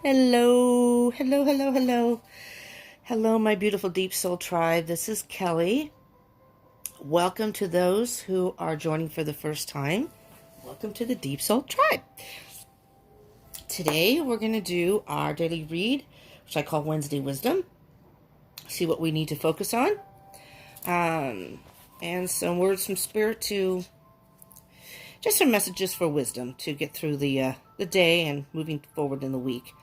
Hello, hello, hello, hello. Hello, my beautiful Deep Soul Tribe. This is Kelly. Welcome to those who are joining for the first time. Welcome to the Deep Soul Tribe. Today, we're going to do our daily read, which I call Wednesday Wisdom. See what we need to focus on. And some words from Spirit to just some messages for wisdom to get through the day and moving forward in the week.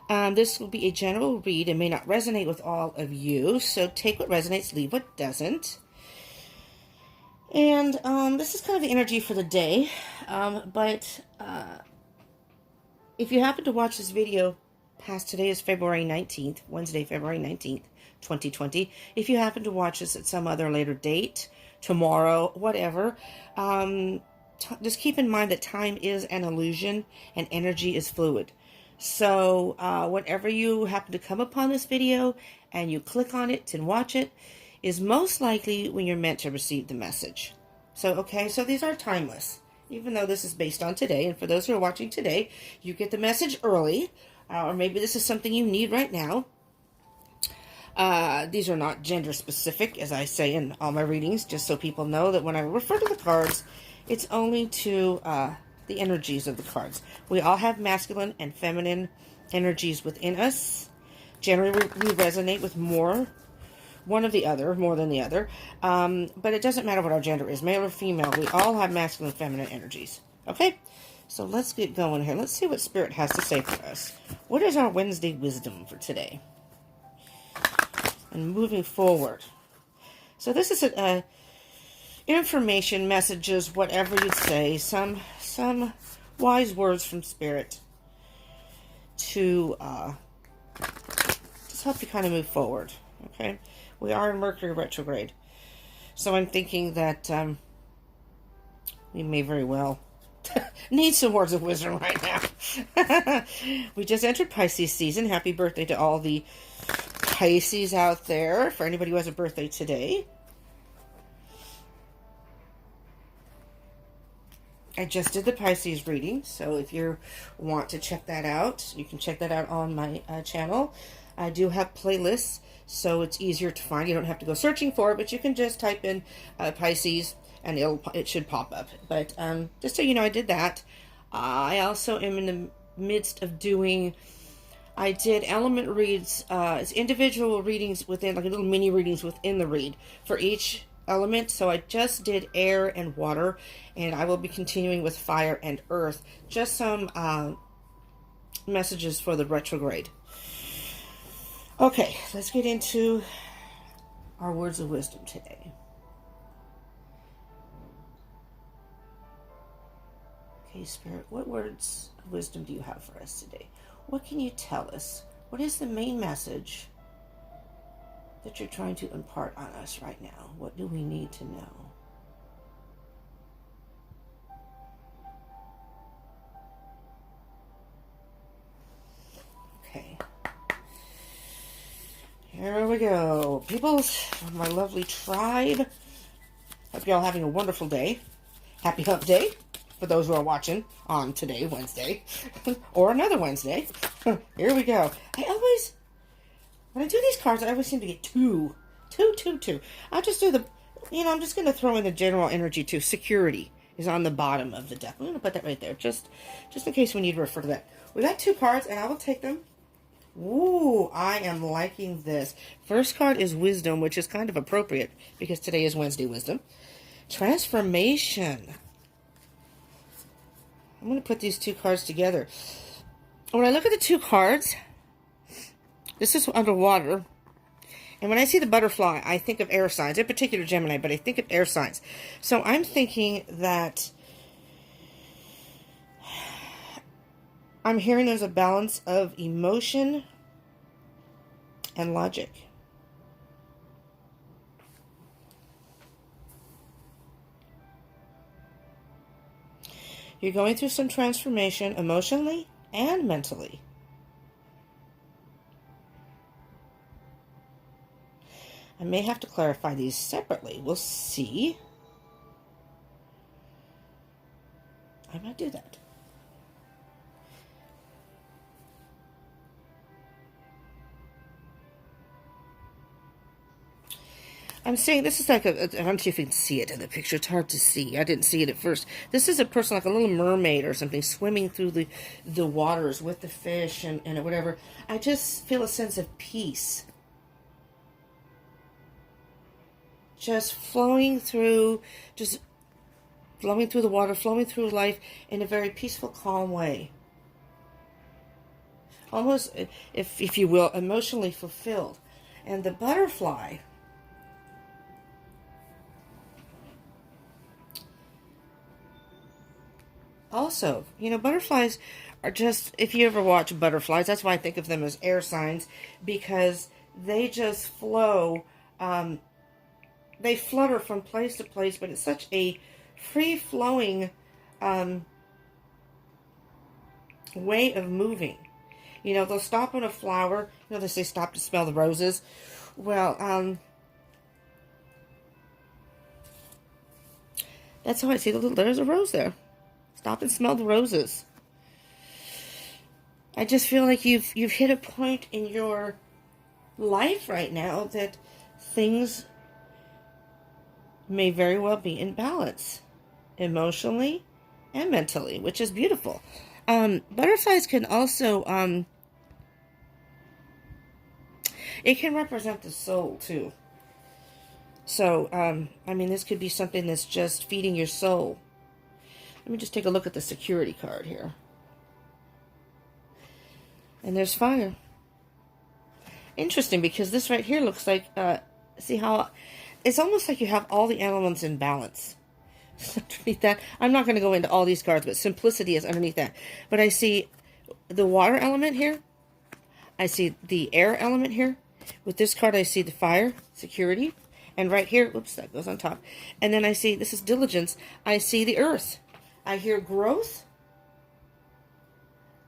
This will be a general read and may not resonate with all of you, so take what resonates, leave what doesn't. And this is kind of the energy for the day, but if you happen to watch this video past today is February 19th, Wednesday, February 19th, 2020. If you happen to watch this at some other later date, tomorrow, whatever, just keep in mind that time is an illusion and energy is fluid. So whenever you happen to come upon this video and you click on it and watch it, is most likely when you're meant to receive the message. So these are timeless, even though this is based on today. And for those who are watching today, you get the message early, or maybe this is something you need right now. These are not gender specific, as I say in all my readings, just so people know that when I refer to the cards, it's only to the energies of the cards. We all have masculine and feminine energies within us. Generally, we resonate with one of the other, more than the other. But it doesn't matter what our gender is, male or female. We all have masculine and feminine energies. Okay? So let's get going here. Let's see what Spirit has to say for us. What is our Wednesday wisdom for today? And moving forward. So this is information, messages, whatever you say, some wise words from Spirit to just help you kind of move forward. Okay, we are in Mercury retrograde, so I'm thinking that we may very well need some words of wisdom right now. We just entered Pisces season. Happy birthday to all the Pisces out there, for anybody who has a birthday today. I just did the Pisces reading, so if you want to check that out, you can check that out on my channel. I do have playlists, so it's easier to find. You don't have to go searching for it, but you can just type in Pisces, and it should pop up. But just so you know, I did that. I also am in the midst of doing... I did element reads, it's individual readings within, like little mini readings within the read for each element. So I just did air and water, and I will be continuing with fire and earth. Just some messages for the retrograde. Okay, let's get into our words of wisdom today. Okay, Spirit, what words of wisdom do you have for us today? What can you tell us? What is the main message that you're trying to impart on us right now? What do we need to know? Okay. Here we go. Peoples, my lovely tribe. Hope you're all having a wonderful day. Happy Hump Day for those who are watching on today, Wednesday, or another Wednesday. Here we go. When I do these cards, I always seem to get two. I'll just do I'm just going to throw in the general energy too. Security is on the bottom of the deck. I'm going to put that right there, just in case we need to refer to that. We got two cards, and I will take them. Ooh, I am liking this. First card is Wisdom, which is kind of appropriate because today is Wednesday Wisdom. Transformation. I'm going to put these two cards together. When I look at the two cards, this is underwater. And when I see the butterfly, I think of air signs, in particular Gemini, but I think of air signs. So I'm thinking that I'm hearing there's a balance of emotion and logic. You're going through some transformation emotionally and mentally. I may have to clarify these separately. We'll see. I might do that. I'm saying this is like I don't know if you can see it in the picture. It's hard to see. I didn't see it at first. This is a person like a little mermaid or something swimming through the waters with the fish and whatever. I just feel a sense of peace. Just flowing through the water, flowing through life in a very peaceful, calm way. Almost, if you will, emotionally fulfilled. And the butterfly, also, butterflies are just, if you ever watch butterflies, that's why I think of them as air signs, because they just flow, they flutter from place to place, but it's such a free-flowing way of moving. They'll stop on a flower. They say stop to smell the roses. Well, that's how I see there's a rose there. Stop and smell the roses. I just feel like you've hit a point in your life right now that things may very well be in balance, emotionally and mentally, which is beautiful. Butterflies can also, it can represent the soul too. So, this could be something that's just feeding your soul. Let me just take a look at the security card here. And there's fire. Interesting, because this right here looks like, see how, it's almost like you have all the elements in balance. Underneath that, I'm not going to go into all these cards, but simplicity is underneath that. But I see the water element here. I see the air element here. With this card, I see the fire, security. And right here, oops, that goes on top. And then I see, this is diligence. I see the earth. I hear growth.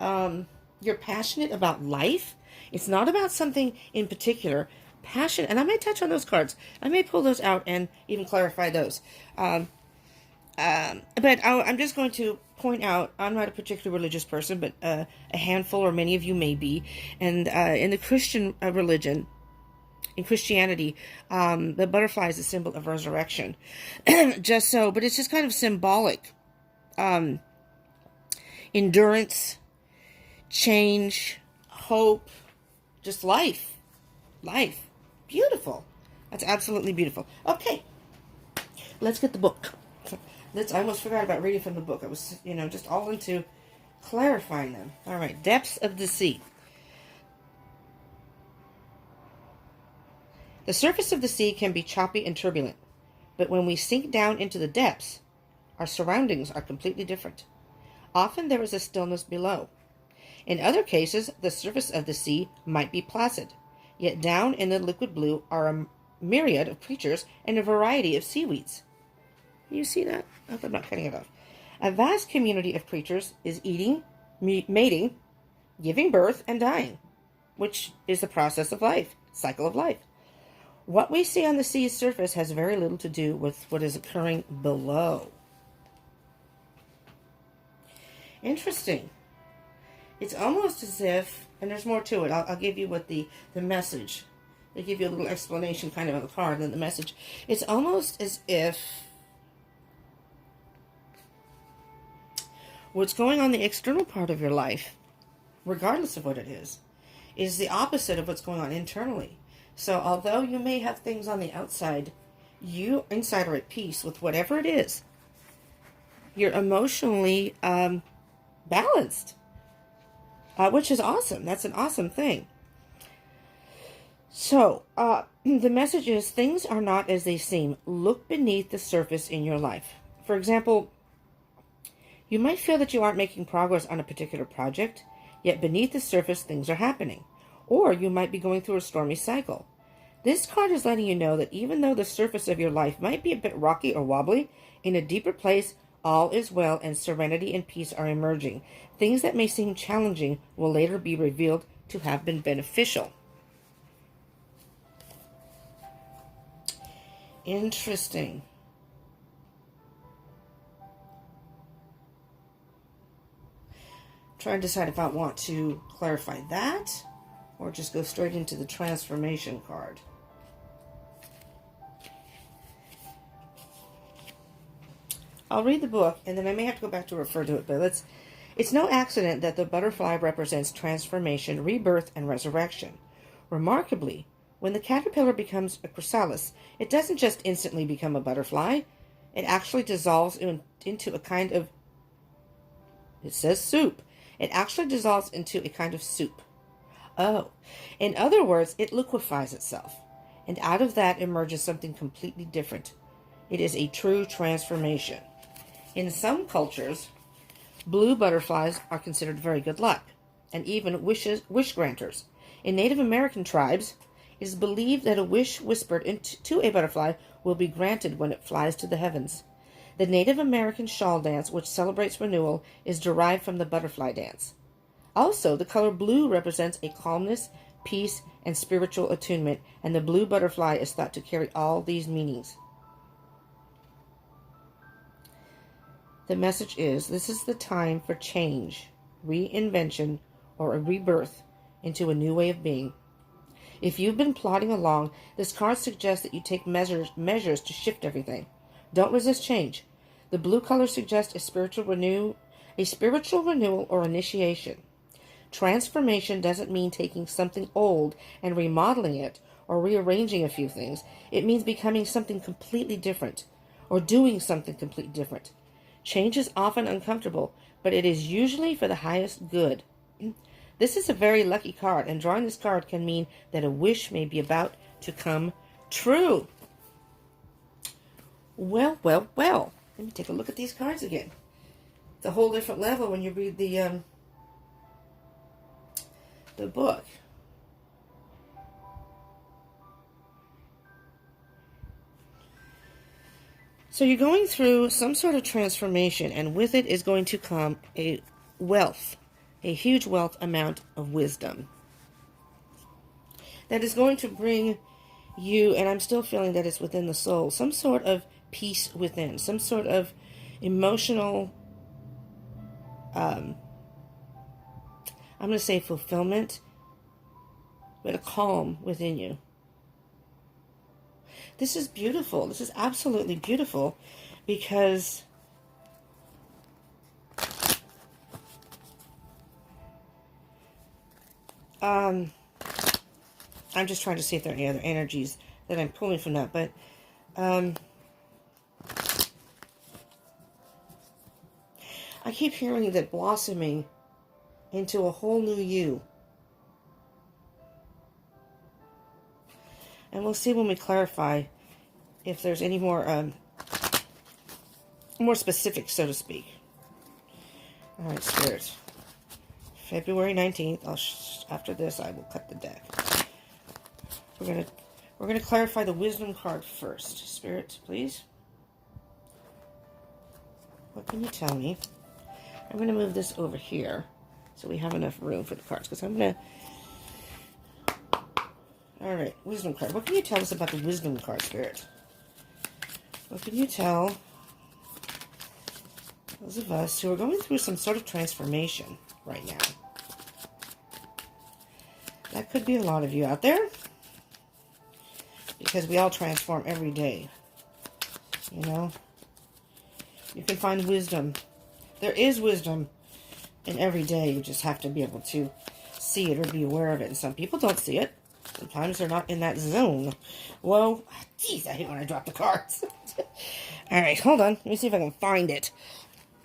You're passionate about life. It's not about something in particular. Passion, and I may touch on those cards. I may pull those out and even clarify those. But I'm just going to point out, I'm not a particularly religious person, but a handful, or many of you may be. And in the Christian religion, in Christianity, the butterfly is a symbol of resurrection. Just so, but it's just kind of symbolic. Endurance, change, hope, just life. Life. Beautiful. That's absolutely beautiful. Okay. Let's get the book. I almost forgot about reading from the book. I was, just all into clarifying them. All right. Depths of the sea. The surface of the sea can be choppy and turbulent, but when we sink down into the depths, our surroundings are completely different. Often there is a stillness below. In other cases, the surface of the sea might be placid, yet down in the liquid blue are a myriad of creatures and a variety of seaweeds. You see that? I hope I'm not cutting it off. A vast community of creatures is eating, mating, giving birth, and dying, which is the process of life, cycle of life. What we see on the sea's surface has very little to do with what is occurring below. Interesting. It's almost as if, and there's more to it. I'll give you what the message. They give you a little explanation kind of on the card and then the message. It's almost as if what's going on in the external part of your life, regardless of what it is the opposite of what's going on internally. So although you may have things on the outside, you inside are at peace with whatever it is. You're emotionally balanced, which is awesome. That's an awesome thing. So the message is, things are not as they seem. Look beneath the surface in your life. For example, you might feel that you aren't making progress on a particular project, yet beneath the surface things are happening. Or you might be going through a stormy cycle. This card is letting you know that even though the surface of your life might be a bit rocky or wobbly, in a deeper place, all is well and serenity and peace are emerging. Things that may seem challenging will later be revealed to have been beneficial. Interesting. Trying to decide if I want to clarify that or just go straight into the transformation card. I'll read the book, and then I may have to go back to refer to it, but it's no accident that the butterfly represents transformation, rebirth, and resurrection. Remarkably, when the caterpillar becomes a chrysalis, it doesn't just instantly become a butterfly. It actually dissolves into a kind of, it says soup. It actually dissolves into a kind of soup. Oh, in other words, it liquefies itself. And out of that emerges something completely different. It is a true transformation. In some cultures, blue butterflies are considered very good luck, and even wish granters. In Native American tribes, it is believed that a wish whispered to a butterfly will be granted when it flies to the heavens. The Native American shawl dance, which celebrates renewal, is derived from the butterfly dance. Also, the color blue represents a calmness, peace, and spiritual attunement, and the blue butterfly is thought to carry all these meanings. The message is, this is the time for change, reinvention, or a rebirth into a new way of being. If you've been plodding along, this card suggests that you take measures to shift everything. Don't resist change. The blue color suggests a spiritual renewal or initiation. Transformation doesn't mean taking something old and remodeling it or rearranging a few things. It means becoming something completely different or doing something completely different. Change is often uncomfortable, but it is usually for the highest good. This is a very lucky card, and drawing this card can mean that a wish may be about to come true. Well, well, well. Let me take a look at these cards again. It's a whole different level when you read the book. So you're going through some sort of transformation, and with it is going to come a huge wealth amount of wisdom that is going to bring you, and I'm still feeling that it's within the soul, some sort of peace within, some sort of emotional, I'm going to say fulfillment, but a calm within you. This is beautiful. This is absolutely beautiful because I'm just trying to see if there are any other energies that I'm pulling from that, but I keep hearing that blossoming into a whole new you. And we'll see when we clarify if there's any more specific, so to speak. All right, Spirit. February 19th. After this, I will cut the deck. We're gonna clarify the wisdom card first. Spirit, please. What can you tell me? I'm gonna move this over here so we have enough room for the cards, because I'm gonna. All right, wisdom card. What can you tell us about the wisdom card, Spirit? What can you tell those of us who are going through some sort of transformation right now? That could be a lot of you out there, because we all transform every day. You know? You can find wisdom. There is wisdom in every day. You just have to be able to see it or be aware of it. And some people don't see it. Sometimes they're not in that zone. Whoa. Jeez, I hate when I drop the cards. Alright, hold on. Let me see if I can find it.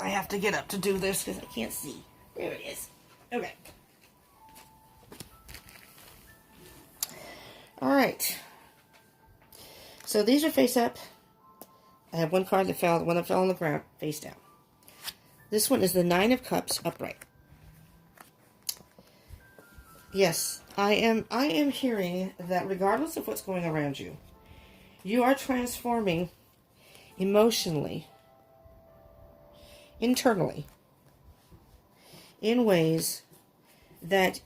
I have to get up to do this because I can't see. There it is. Okay. Alright. So these are face up. I have one card that fell, one that fell on the ground, face down. This one is the Nine of Cups upright. Yes, I am hearing that regardless of what's going around you, you are transforming emotionally, internally, in ways that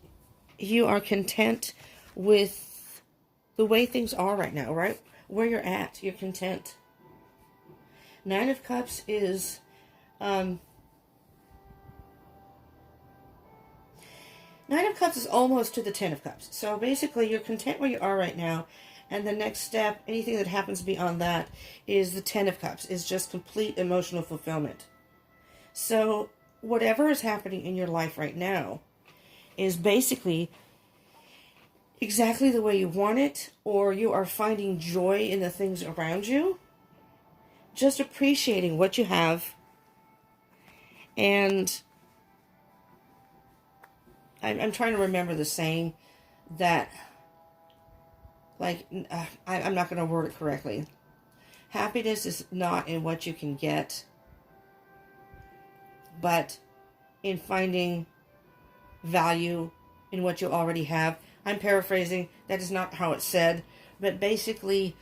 you are content with the way things are right now, right? Where you're at, you're content. Nine of Cups is Nine of Cups is almost to the Ten of Cups. So basically, you're content where you are right now, And the next step, anything that happens beyond that, is the Ten of Cups, is just complete emotional fulfillment. So whatever is happening in your life right now is basically exactly the way you want it, or you are finding joy in the things around you, just appreciating what you have. And I'm trying to remember the saying that, like, I'm not going to word it correctly. Happiness is not in what you can get, but in finding value in what you already have. I'm paraphrasing. That is not how it's said. But basically,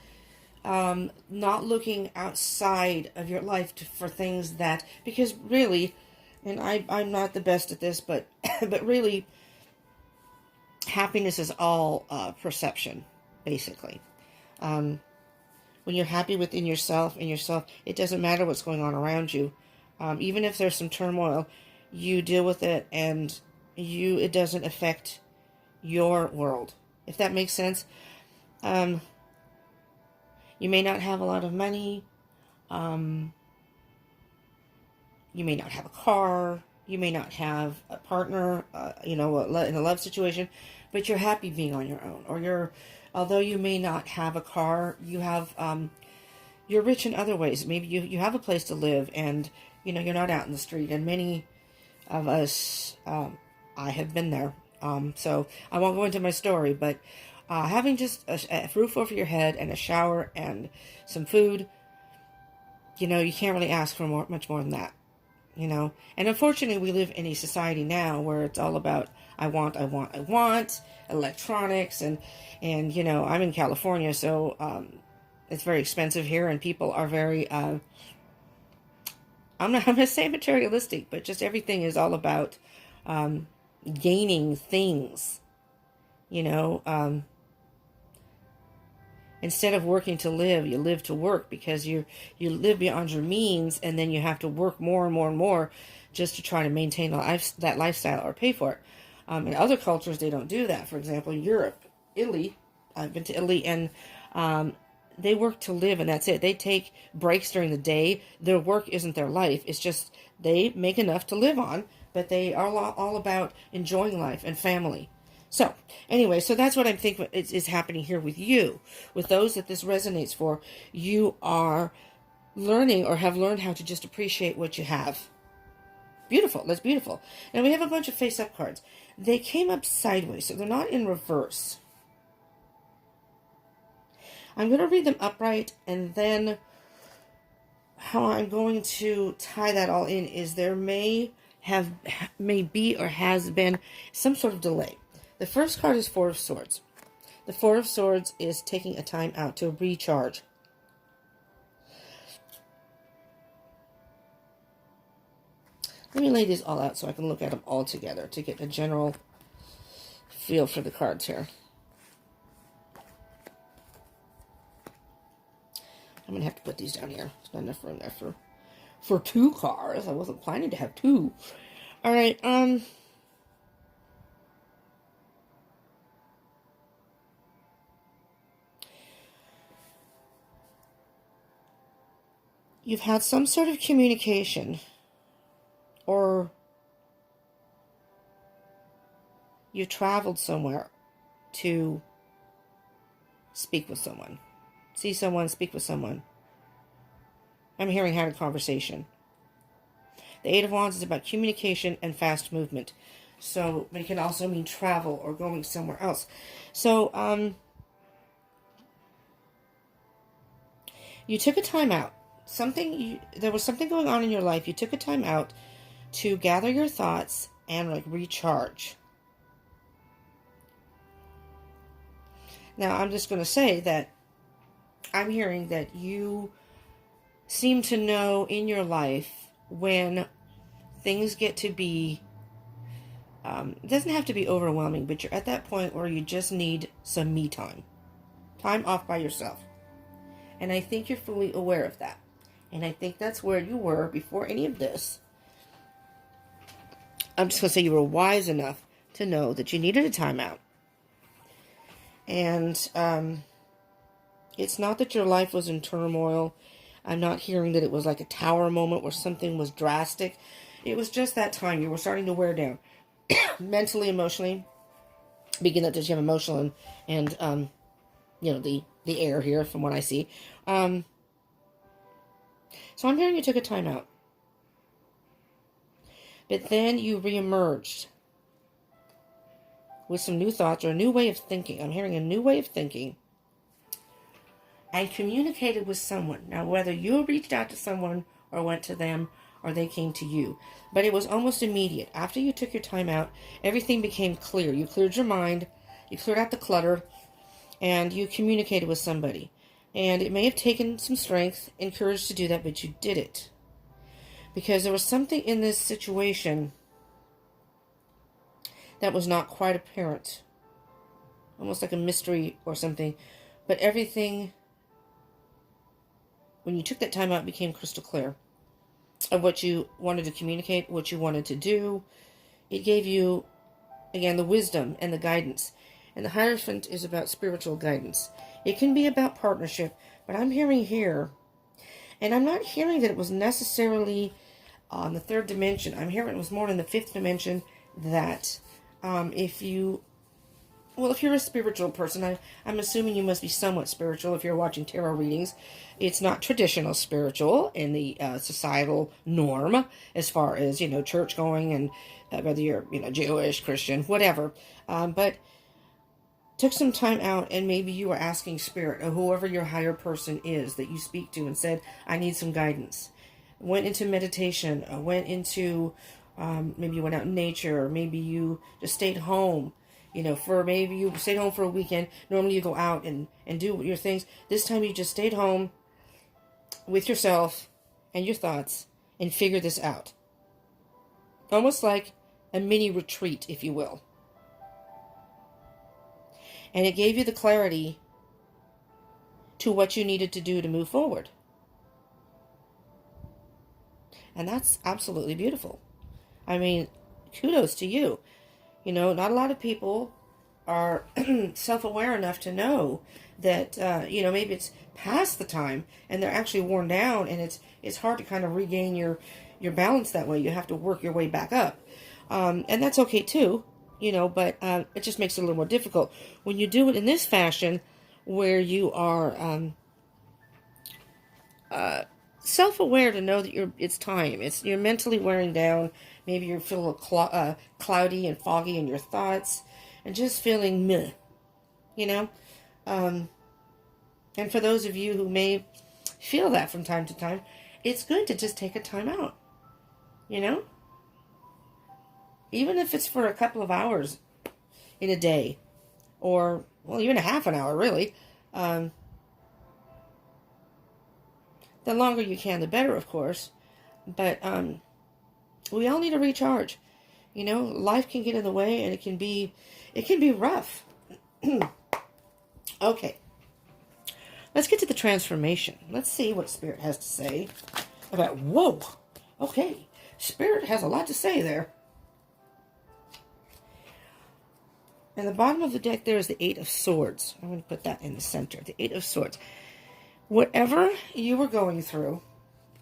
not looking outside of your life for things that... Because really, and I'm not the best at this, but but really, happiness is all perception, basically. When you're happy within yourself, it doesn't matter what's going on around you. Even if there's some turmoil, you deal with it, and it doesn't affect your world. If that makes sense. You may not have a lot of money. You may not have a car. You may not have a partner, in a love situation, but you're happy being on your own. Or although you may not have a car, you have, you're rich in other ways. Maybe you have a place to live, and, you're not out in the street. And many of us, I have been there. So I won't go into my story, but having just a roof over your head and a shower and some food, you can't really ask for much more than that, And unfortunately, we live in a society now where it's all about, I want, electronics, and I'm in California, so it's very expensive here, and people are very, I'm going to say materialistic, but just everything is all about gaining things, instead of working to live, you live to work, because you live beyond your means, and then you have to work more and more and more just to try to maintain that lifestyle or pay for it. In other cultures, they don't do that. For example, Europe, Italy, I've been to Italy, and they work to live, and that's it. They take breaks during the day. Their work isn't their life. It's just they make enough to live on, but they are all about enjoying life and family. So, anyway, so that's what I'm thinking is happening here with you. With those that this resonates for, you are learning, or have learned, how to just appreciate what you have. Beautiful. That's beautiful. And we have a bunch of face-up cards. They came up sideways, so they're not in reverse. I'm going to read them upright, and then how I'm going to tie that all in is there may be or has been some sort of delay. The first card is Four of Swords. The Four of Swords is taking a time out to recharge. Let me lay these all out so I can look at them all together to get a general feel for the cards here. I'm going to have to put these down here. There's not enough room there for two cards. I wasn't planning to have two. All right, you've had some sort of communication, or you traveled somewhere to speak with someone. See someone, speak with someone. I'm hearing had a conversation. The Eight of Wands is about communication and fast movement. So, but it can also mean travel or going somewhere else. So, you took a time out. There was something going on in your life. You took a time out to gather your thoughts and recharge. Now, I'm just going to say that I'm hearing that you seem to know in your life when things get to be, it doesn't have to be overwhelming, but you're at that point where you just need some me time. Time off by yourself. And I think you're fully aware of that. And I think that's where you were before any of this. I'm just going to say you were wise enough to know that you needed a time out. And It's not that your life was in turmoil. I'm not hearing that it was like a tower moment where something was drastic. It was just that time. You were starting to wear down. Mentally, emotionally. Speaking of that, you have emotional and the air here from what I see. So I'm hearing you took a time out. But then you reemerged with some new thoughts or a new way of thinking. I'm hearing a new way of thinking. And communicated with someone. Now, whether you reached out to someone or went to them or they came to you. But it was almost immediate. After you took your time out, everything became clear. You cleared your mind. You cleared out the clutter. And you communicated with somebody. And it may have taken some strength and courage to do that, but you did it. Because there was something in this situation that was not quite apparent. Almost like a mystery or something. But everything, when you took that time out, became crystal clear of what you wanted to communicate, what you wanted to do. It gave you, again, the wisdom and the guidance. And the Hierophant is about spiritual guidance. It can be about partnership, but I'm hearing here, and I'm not hearing that it was necessarily on the third dimension. I'm hearing it was more in the fifth dimension that if you're a spiritual person, I'm assuming you must be somewhat spiritual if you're watching tarot readings. It's not traditional spiritual in the societal norm as far as, church going and whether you're, Jewish, Christian, whatever. But took some time out and maybe you were asking spirit or whoever your higher person is that you speak to and said, I need some guidance. Went into meditation, went into, maybe you went out in nature, or maybe you just stayed home. Maybe you stayed home for a weekend. Normally you go out and do your things. This time you just stayed home with yourself and your thoughts and figured this out. Almost like a mini retreat, if you will. And it gave you the clarity to what you needed to do to move forward. And that's absolutely beautiful. I mean, kudos to you. Not a lot of people are self-aware enough to know that, maybe it's past the time and they're actually worn down and it's hard to kind of regain your balance that way. You have to work your way back up. And that's okay too, but it just makes it a little more difficult. When you do it in this fashion where you are self-aware to know that it's time. You're mentally wearing down. Maybe you're feeling cloudy and foggy in your thoughts and just feeling meh, And for those of you who may feel that from time to time, it's good to just take a time out, Even if it's for a couple of hours in a day or, even a half an hour, really. The longer you can, the better, of course. But we all need to recharge. Life can get in the way, and it can be rough. Okay. Let's get to the transformation. Let's see what Spirit has to say about, whoa. Okay. Spirit has a lot to say there. And the bottom of the deck there is the Eight of Swords. I'm going to put that in the center. The Eight of Swords. Whatever you were going through,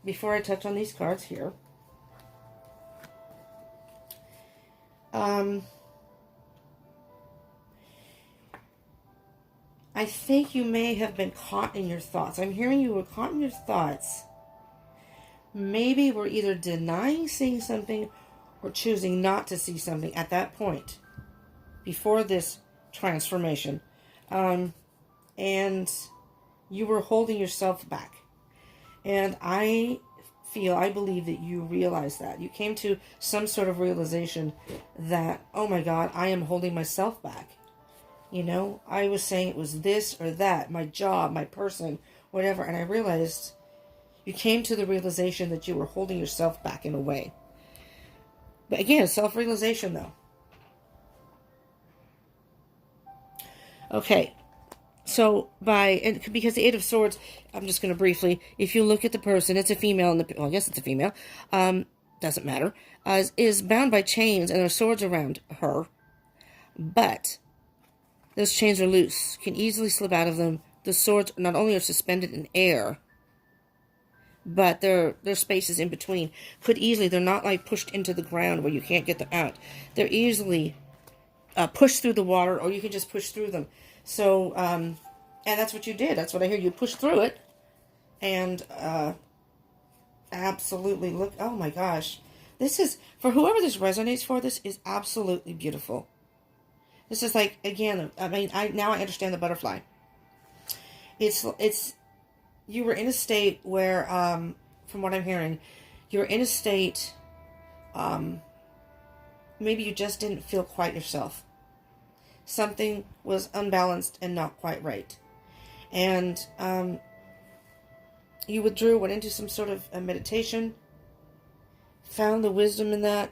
before I touch on these cards here, I think you may have been caught in your thoughts. I'm hearing you were caught in your thoughts. Maybe we're either denying seeing something or choosing not to see something at that point before this transformation. And you were holding yourself back. And I believe that you realized that. You came to some sort of realization that, oh my God, I am holding myself back. I was saying it was this or that, my job, my person, whatever. And I realized you came to the realization that you were holding yourself back in a way. But again, self-realization though. Okay. So because the Eight of Swords, I'm just going to briefly, if you look at the person, it's a female, I guess it's a female, doesn't matter, is bound by chains and there are swords around her, but those chains are loose, can easily slip out of them the swords not only are suspended in air, but their spaces in between could easily, they're not like pushed into the ground where you can't get them out. They're easily pushed through the water, or you can just push through them. So, and that's what you did. That's what I hear. You pushed through it, and absolutely look. Oh my gosh, this is, for whoever this resonates for. This is absolutely beautiful. This is like, again, I mean, now I understand the butterfly. It's. You were in a state where, from what I'm hearing, you were in a state, maybe you just didn't feel quite yourself. Something was unbalanced and not quite right. And you withdrew, went into some sort of a meditation, found the wisdom in that,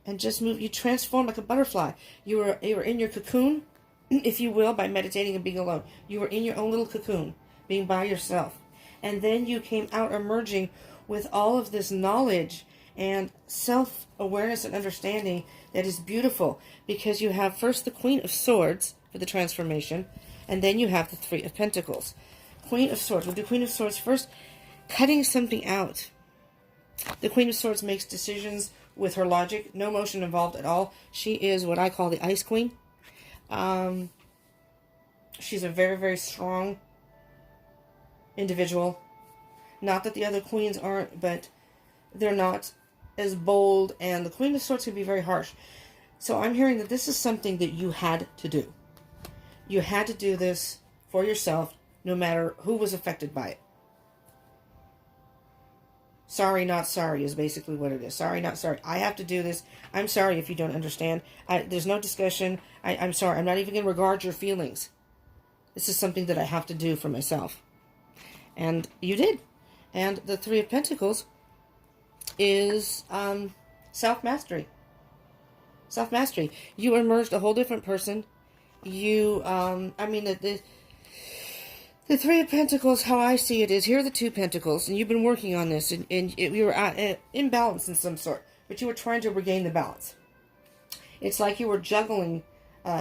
and just moved. You transformed like a butterfly. You were in your cocoon, if you will, by meditating and being alone. You were in your own little cocoon, being by yourself. And then you came out emerging with all of this knowledge and self-awareness and understanding that is beautiful, because you have first the Queen of Swords for the transformation, and then you have the Three of Pentacles. Queen of Swords. We'll do Queen of Swords first, cutting something out. The Queen of Swords makes decisions with her logic, no emotion involved at all. She is what I call the Ice Queen. She's a very, very strong individual. Not that the other queens aren't, but they're not as bold, and the Queen of Swords can be very harsh. So I'm hearing that this is something that you had to do. You had to do this for yourself, no matter who was affected by it. Sorry, not sorry is basically what it is. Sorry, not sorry. I have to do this. I'm sorry if you don't understand. There's no discussion. I'm sorry. I'm not even going to regard your feelings. This is something that I have to do for myself. And you did. And the Three of Pentacles is self-mastery. Self-mastery. You emerged a whole different person. You, the Three of Pentacles, how I see it is, here are the Two Pentacles, and you've been working on this, and you were at imbalance in some sort, but you were trying to regain the balance. It's like you were juggling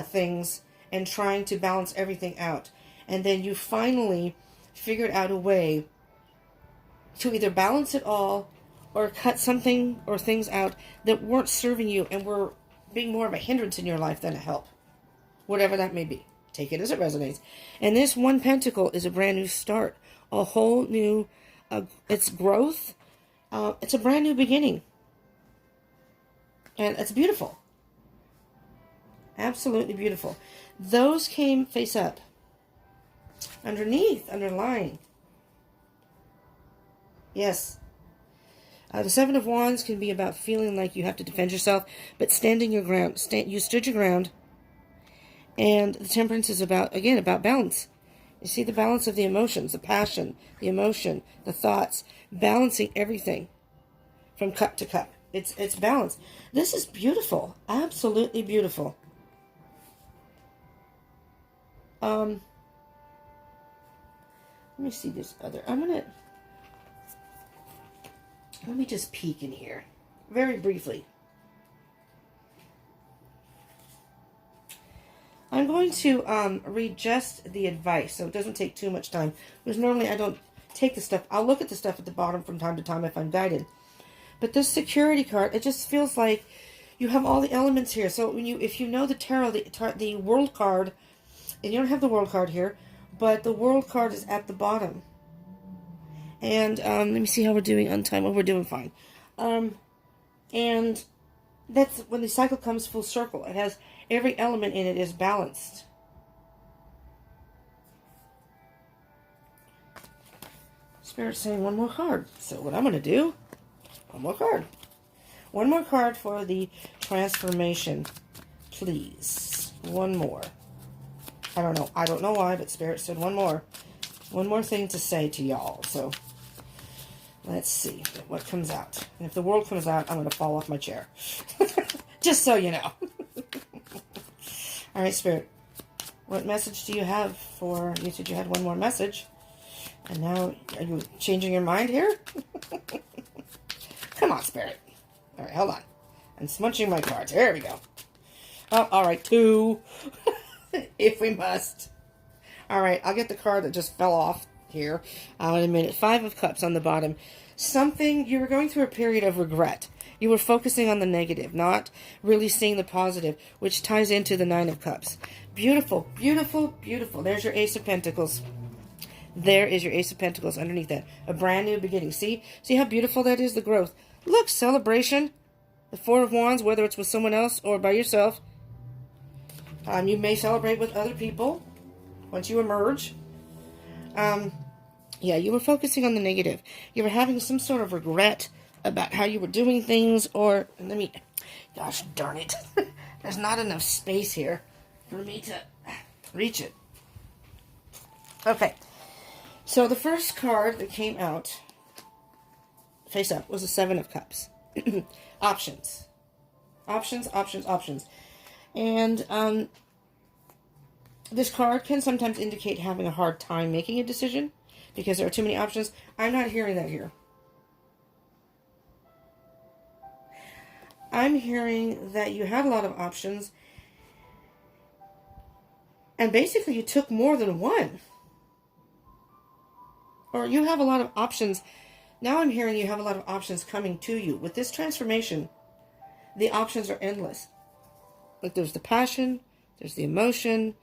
things and trying to balance everything out. And then you finally figured out a way to either balance it all or cut something or things out that weren't serving you and were being more of a hindrance in your life than a help. Whatever that may be. Take it as it resonates. And this One Pentacle is a brand new start. A whole new, it's growth. It's a brand new beginning. And it's beautiful. Absolutely beautiful. Those came face up. Underneath, underlying. Yes. The Seven of Wands can be about feeling like you have to defend yourself, but standing your ground. You stood your ground. And the Temperance is about, again, about balance. You see the balance of the emotions, the passion, the emotion, the thoughts, balancing everything from cup to cup. It's balance. This is beautiful. Absolutely beautiful. Let me see this other. Let me just peek in here very briefly. I'm going to read just the advice, so it doesn't take too much time. Because normally I don't take the stuff. I'll look at the stuff at the bottom from time to time if I'm guided. But this security card, it just feels like you have all the elements here. So if you know the tarot, the world card, and you don't have the world card here, but the world card is at the bottom. And let me see how we're doing on time. Oh, we're doing fine. And that's when the cycle comes full circle. It has every element in it is balanced. Spirit's saying one more card. So what I'm going to do, one more card. One more card for the transformation. Please. One more. I don't know why, but Spirit said one more. One more thing to say to y'all. So let's see what comes out. And if the world comes out, I'm going to fall off my chair. Just so you know. All right, Spirit. What message do you have for... You said you had one more message. And now, are you changing your mind here? Come on, Spirit. All right, hold on. I'm smudging my cards. There we go. Oh, all right, 2. If we must. All right, I'll get the card that just fell off here in a minute. 5 of Cups on the bottom. Something, you were going through a period of regret. You were focusing on the negative, not really seeing the positive, which ties into the 9 of Cups. Beautiful, beautiful, beautiful. There's your Ace of Pentacles. There is your Ace of Pentacles underneath that. A brand new beginning. See how beautiful that is, the growth. Look, celebration. The 4 of Wands, whether it's with someone else or by yourself. You may celebrate with other people once you emerge. Yeah, you were focusing on the negative. You were having some sort of regret about how you were doing things, or, gosh darn it. There's not enough space here for me to reach it. Okay. So the first card that came out, face up, was the 7 of Cups. Options. Options, options, options. And this card can sometimes indicate having a hard time making a decision because there are too many options. I'm not hearing that here. I'm hearing that you had a lot of options, and basically you took more than one. Or you have a lot of options. Now I'm hearing you have a lot of options coming to you. With this transformation, the options are endless. Like there's the passion, there's the emotion,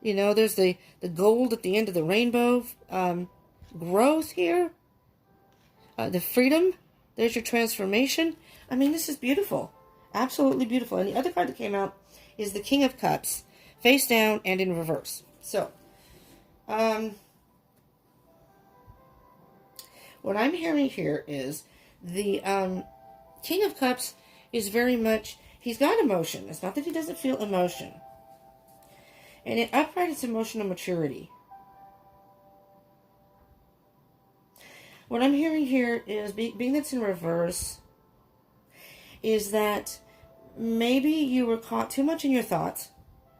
there's the gold at the end of the rainbow. Growth here. The freedom. There's your transformation. This is beautiful. Absolutely beautiful. And the other card that came out is the King of Cups, face down and in reverse. So, what I'm hearing here is the King of Cups is very much, he's got emotion. It's not that he doesn't feel emotion. And in upright, it's emotional maturity. What I'm hearing here is, being that's in reverse, is that maybe you were caught too much in your thoughts,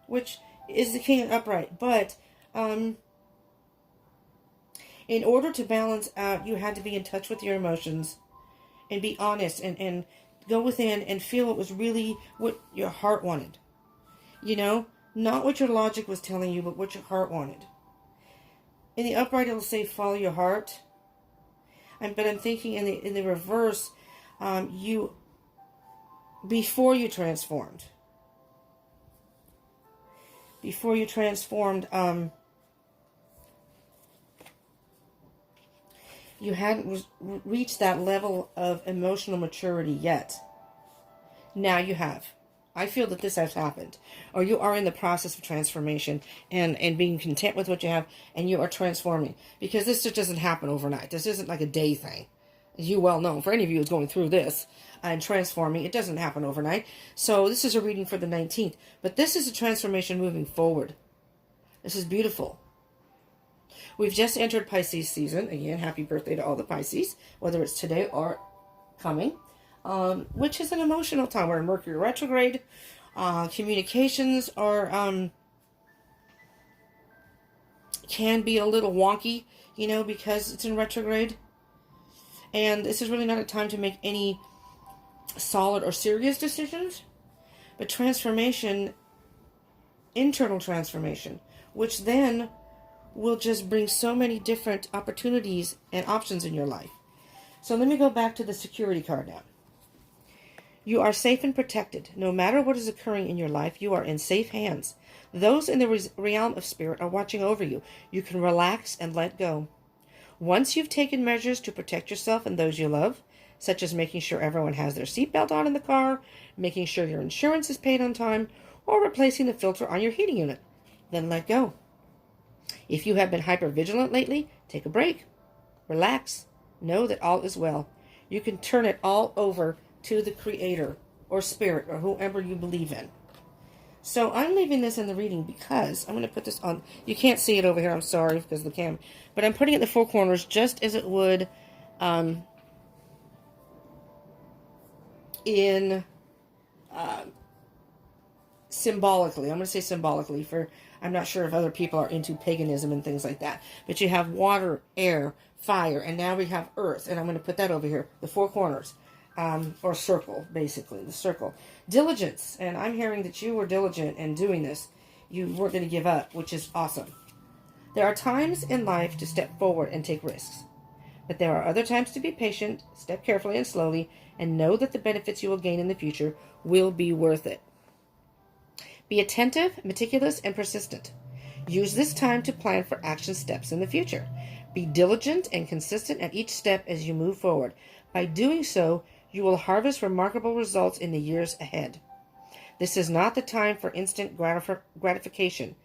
which is the King of Upright. But in order to balance out, you had to be in touch with your emotions and be honest and go within and feel what was really what your heart wanted. Not what your logic was telling you, but what your heart wanted. In the upright, it'll say follow your heart. But I'm thinking in the reverse, before you transformed, you hadn't reached that level of emotional maturity yet. Now you have. I feel that this has happened. Or you are in the process of transformation and being content with what you have, and you are transforming. Because this just doesn't happen overnight. This isn't like a day thing. As you well know, for any of you who's going through this and transforming, it doesn't happen overnight. So this is a reading for the 19th. But this is a transformation moving forward. This is beautiful. We've just entered Pisces season. Again, happy birthday to all the Pisces, whether it's today or coming. Which is an emotional time. We're in Mercury retrograde. Communications are can be a little wonky, because it's in retrograde. And this is really not a time to make any solid or serious decisions. But transformation, internal transformation, which then will just bring so many different opportunities and options in your life. So let me go back to the security card now. You are safe and protected. No matter what is occurring in your life, you are in safe hands. Those in the realm of spirit are watching over you. You can relax and let go. Once you've taken measures to protect yourself and those you love, such as making sure everyone has their seatbelt on in the car, making sure your insurance is paid on time, or replacing the filter on your heating unit, then let go. If you have been hypervigilant lately, take a break. Relax. Know that all is well. You can turn it all over to the Creator or Spirit or whoever you believe in. So I'm leaving this in the reading because I'm going to put this on. You can't see it over here. I'm sorry because of the cam. But I'm putting it in the four corners just as it would in symbolically. I'm going to say symbolically for, I'm not sure if other people are into paganism and things like that. But you have water, air, fire, and now we have earth. And I'm going to put that over here, the four corners. Or circle, basically, the circle. Diligence, and I'm hearing that you were diligent in doing this. You weren't going to give up, which is awesome. There are times in life to step forward and take risks, but there are other times to be patient, step carefully and slowly, and know that the benefits you will gain in the future will be worth it. Be attentive, meticulous, and persistent. Use this time to plan for action steps in the future. Be diligent and consistent at each step as you move forward. By doing so, you will harvest remarkable results in the years ahead. This is not the time for instant gratification.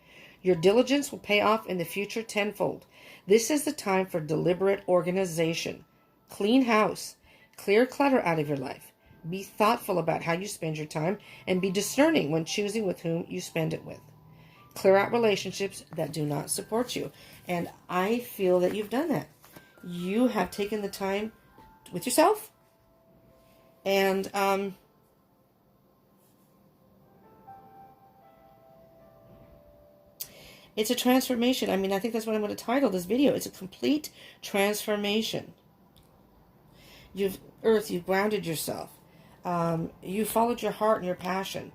Your diligence will pay off in the future tenfold. This is the time for deliberate organization. Clean house. Clear clutter out of your life. Be thoughtful about how you spend your time and be discerning when choosing with whom you spend it with. Clear out relationships that do not support you. And I feel that you've done that. You have taken the time with yourself and it's a transformation. I mean, I think that's what I'm going to title this video. It's a complete transformation. You've grounded yourself. You followed your heart and your passion.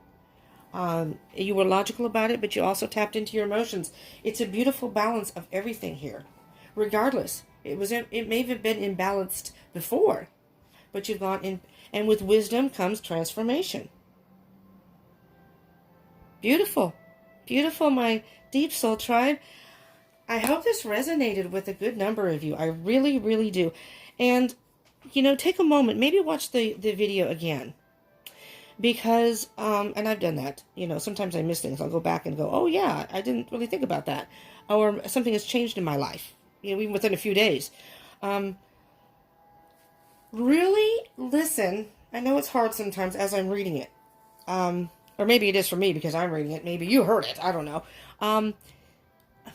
You were logical about it, but you also tapped into your emotions. It's a beautiful balance of everything here. Regardless, it may have been imbalanced before, but you've gone in, and with wisdom comes transformation. Beautiful. Beautiful, my Deep Soul Tribe. I hope this resonated with a good number of you. I really, really do. And, take a moment. Maybe watch the video again. Because, and I've done that. Sometimes I miss things. I'll go back and go, oh, yeah, I didn't really think about that. Or something has changed in my life, even within a few days. Really listen. I know it's hard sometimes as I'm reading it. Or maybe it is for me because I'm reading it. Maybe you heard it. I don't know.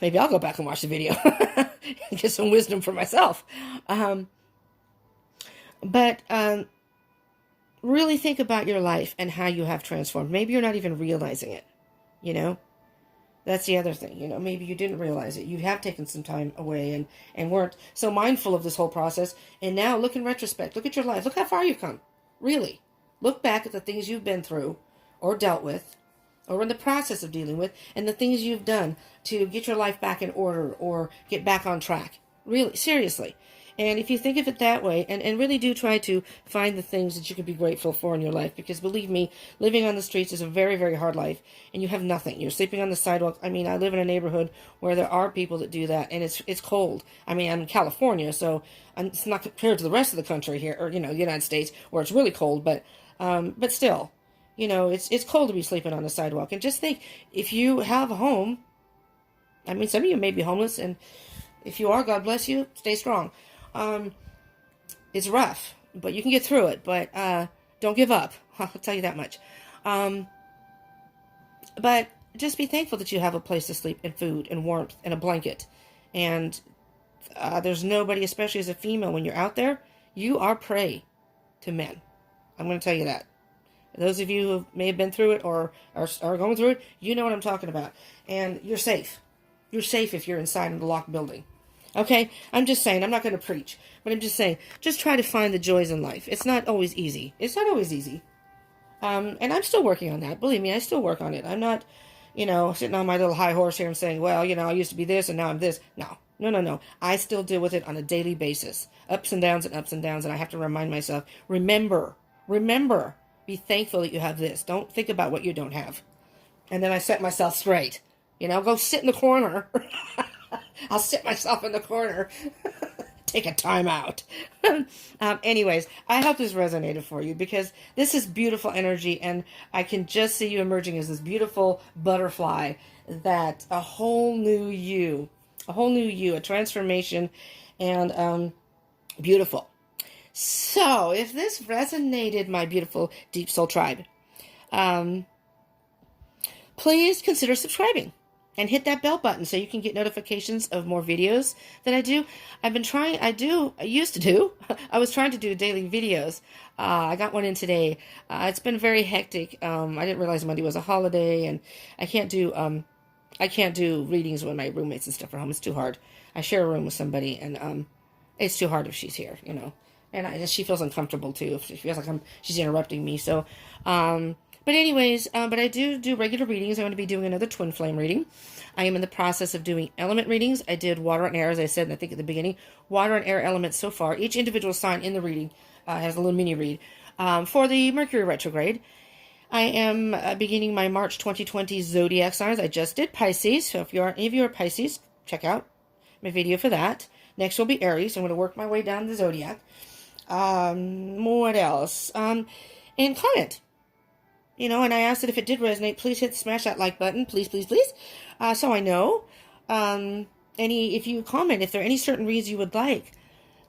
Maybe I'll go back and watch the video and get some wisdom for myself. But really think about your life and how you have transformed. Maybe you're not even realizing it. That's the other thing. Maybe you didn't realize it. You have taken some time away and weren't so mindful of this whole process. And now look in retrospect. Look at your life. Look how far you've come. Really. Look back at the things you've been through or dealt with or in the process of dealing with and the things you've done to get your life back in order or get back on track. Really, seriously. And if you think of it that way, and really do try to find the things that you can be grateful for in your life, because believe me, living on the streets is a very, very hard life, and you have nothing. You're sleeping on the sidewalk. I mean, I live in a neighborhood where there are people that do that, and it's cold. I mean, I'm in California, so it's not compared to the rest of the country here, or, the United States, where it's really cold, but still, it's cold to be sleeping on the sidewalk. And just think, if you have a home, I mean, some of you may be homeless, and if you are, God bless you, stay strong. It's rough, but you can get through it, but don't give up. I'll tell you that much. But just be thankful that you have a place to sleep and food and warmth and a blanket. And there's nobody, especially as a female, when you're out there, you are prey to men. I'm going to tell you that. Those of you who may have been through it or are going through it, you know what I'm talking about. And you're safe. You're safe if you're inside in a locked building. Okay? I'm just saying, I'm not going to preach, but I'm just saying, just try to find the joys in life. It's not always easy. It's not always easy. And I'm still working on that. Believe me, I still work on it. I'm not, sitting on my little high horse here and saying, well, I used to be this and now I'm this. No. I still deal with it on a daily basis. Ups and downs and ups and downs. And I have to remind myself, remember, be thankful that you have this. Don't think about what you don't have. And then I set myself straight. Go sit in the corner. I'll sit myself in the corner. Take a time out. Anyways, I hope this resonated for you because this is beautiful energy and I can just see you emerging as this beautiful butterfly that a whole new you, a transformation and beautiful. So if this resonated, my beautiful Deep Soul Tribe, please consider subscribing. And hit that bell button so you can get notifications of more videos that I do. I was trying to do daily videos. I got one in today. It's been very hectic. I didn't realize Monday was a holiday, and I can't do readings when my roommates and stuff are home. It's too hard. I share a room with somebody, and it's too hard if she's here, And she feels uncomfortable too. If she feels like she's interrupting me. So, But anyways, but I do regular readings. I'm going to be doing another twin flame reading. I am in the process of doing element readings. I did water and air, as I said, I think at the beginning. Water and air elements so far. Each individual sign in the reading has a little mini read. For the Mercury retrograde, I am beginning my March 2020 zodiac signs. I just did Pisces, so if any of you are Pisces, check out my video for that. Next will be Aries. I'm going to work my way down the zodiac. What else? And comment. You know, and I asked that if it did resonate, please smash that like button, please, please, please, so I know. If you comment, if there are any certain reads you would like,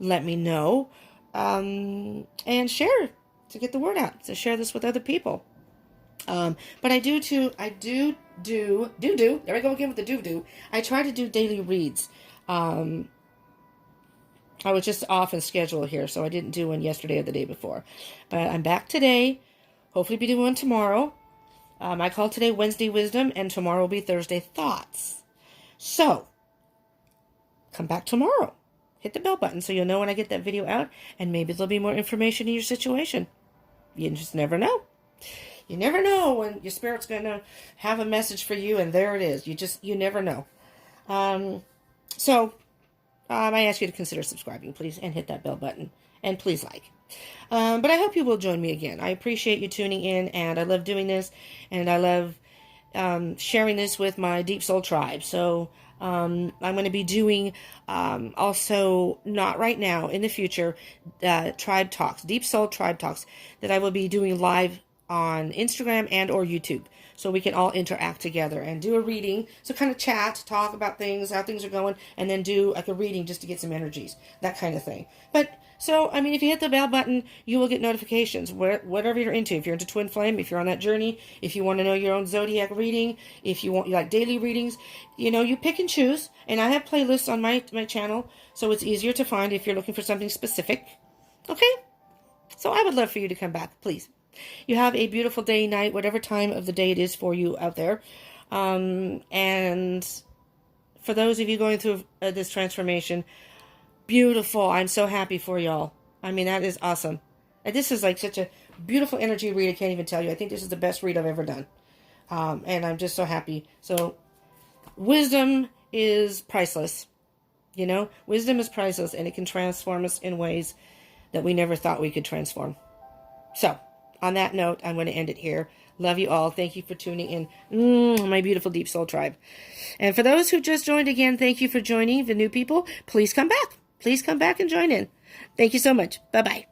let me know, and share to get the word out. So share this with other people. But I do there we go again with the do. I try to do daily reads. I was just off in schedule here, so I didn't do one yesterday or the day before. But I'm back today. Hopefully be doing one tomorrow. I call today Wednesday Wisdom, and tomorrow will be Thursday Thoughts. So, come back tomorrow. Hit the bell button so you'll know when I get that video out, and maybe there'll be more information in your situation. You just never know. You never know when your spirit's going to have a message for you, and there it is. You never know. I ask you to consider subscribing, please, and hit that bell button. And please like. But I hope you will join me again. I appreciate you tuning in, and I love doing this, and I love sharing this with my Deep Soul tribe. So I'm going to be doing also, not right now, in the future, tribe talks, Deep Soul tribe talks, that I will be doing live on Instagram and or YouTube. So we can all interact together and do a reading. So kind of chat, talk about things, how things are going, and then do like a reading just to get some energies, that kind of thing. But so, I mean, if you hit the bell button, you will get notifications, whatever you're into. If you're into Twin Flame, if you're on that journey, if you want to know your own zodiac reading, if you like daily readings, you pick and choose. And I have playlists on my channel, so it's easier to find if you're looking for something specific. Okay? So I would love for you to come back, please. You have a beautiful day, night, whatever time of the day it is for you out there. And for those of you going through this transformation, beautiful. I'm so happy for y'all. I mean, that is awesome. And this is like such a beautiful energy read. I can't even tell you. I think this is the best read I've ever done. And I'm just so happy. So, wisdom is priceless. Wisdom is priceless, and it can transform us in ways that we never thought we could transform. So, on that note, I'm going to end it here. Love you all. Thank you for tuning in. My beautiful Deep Soul tribe. And for those who just joined again, thank you for joining. The new people, please come back. Please come back and join in. Thank you so much. Bye-bye.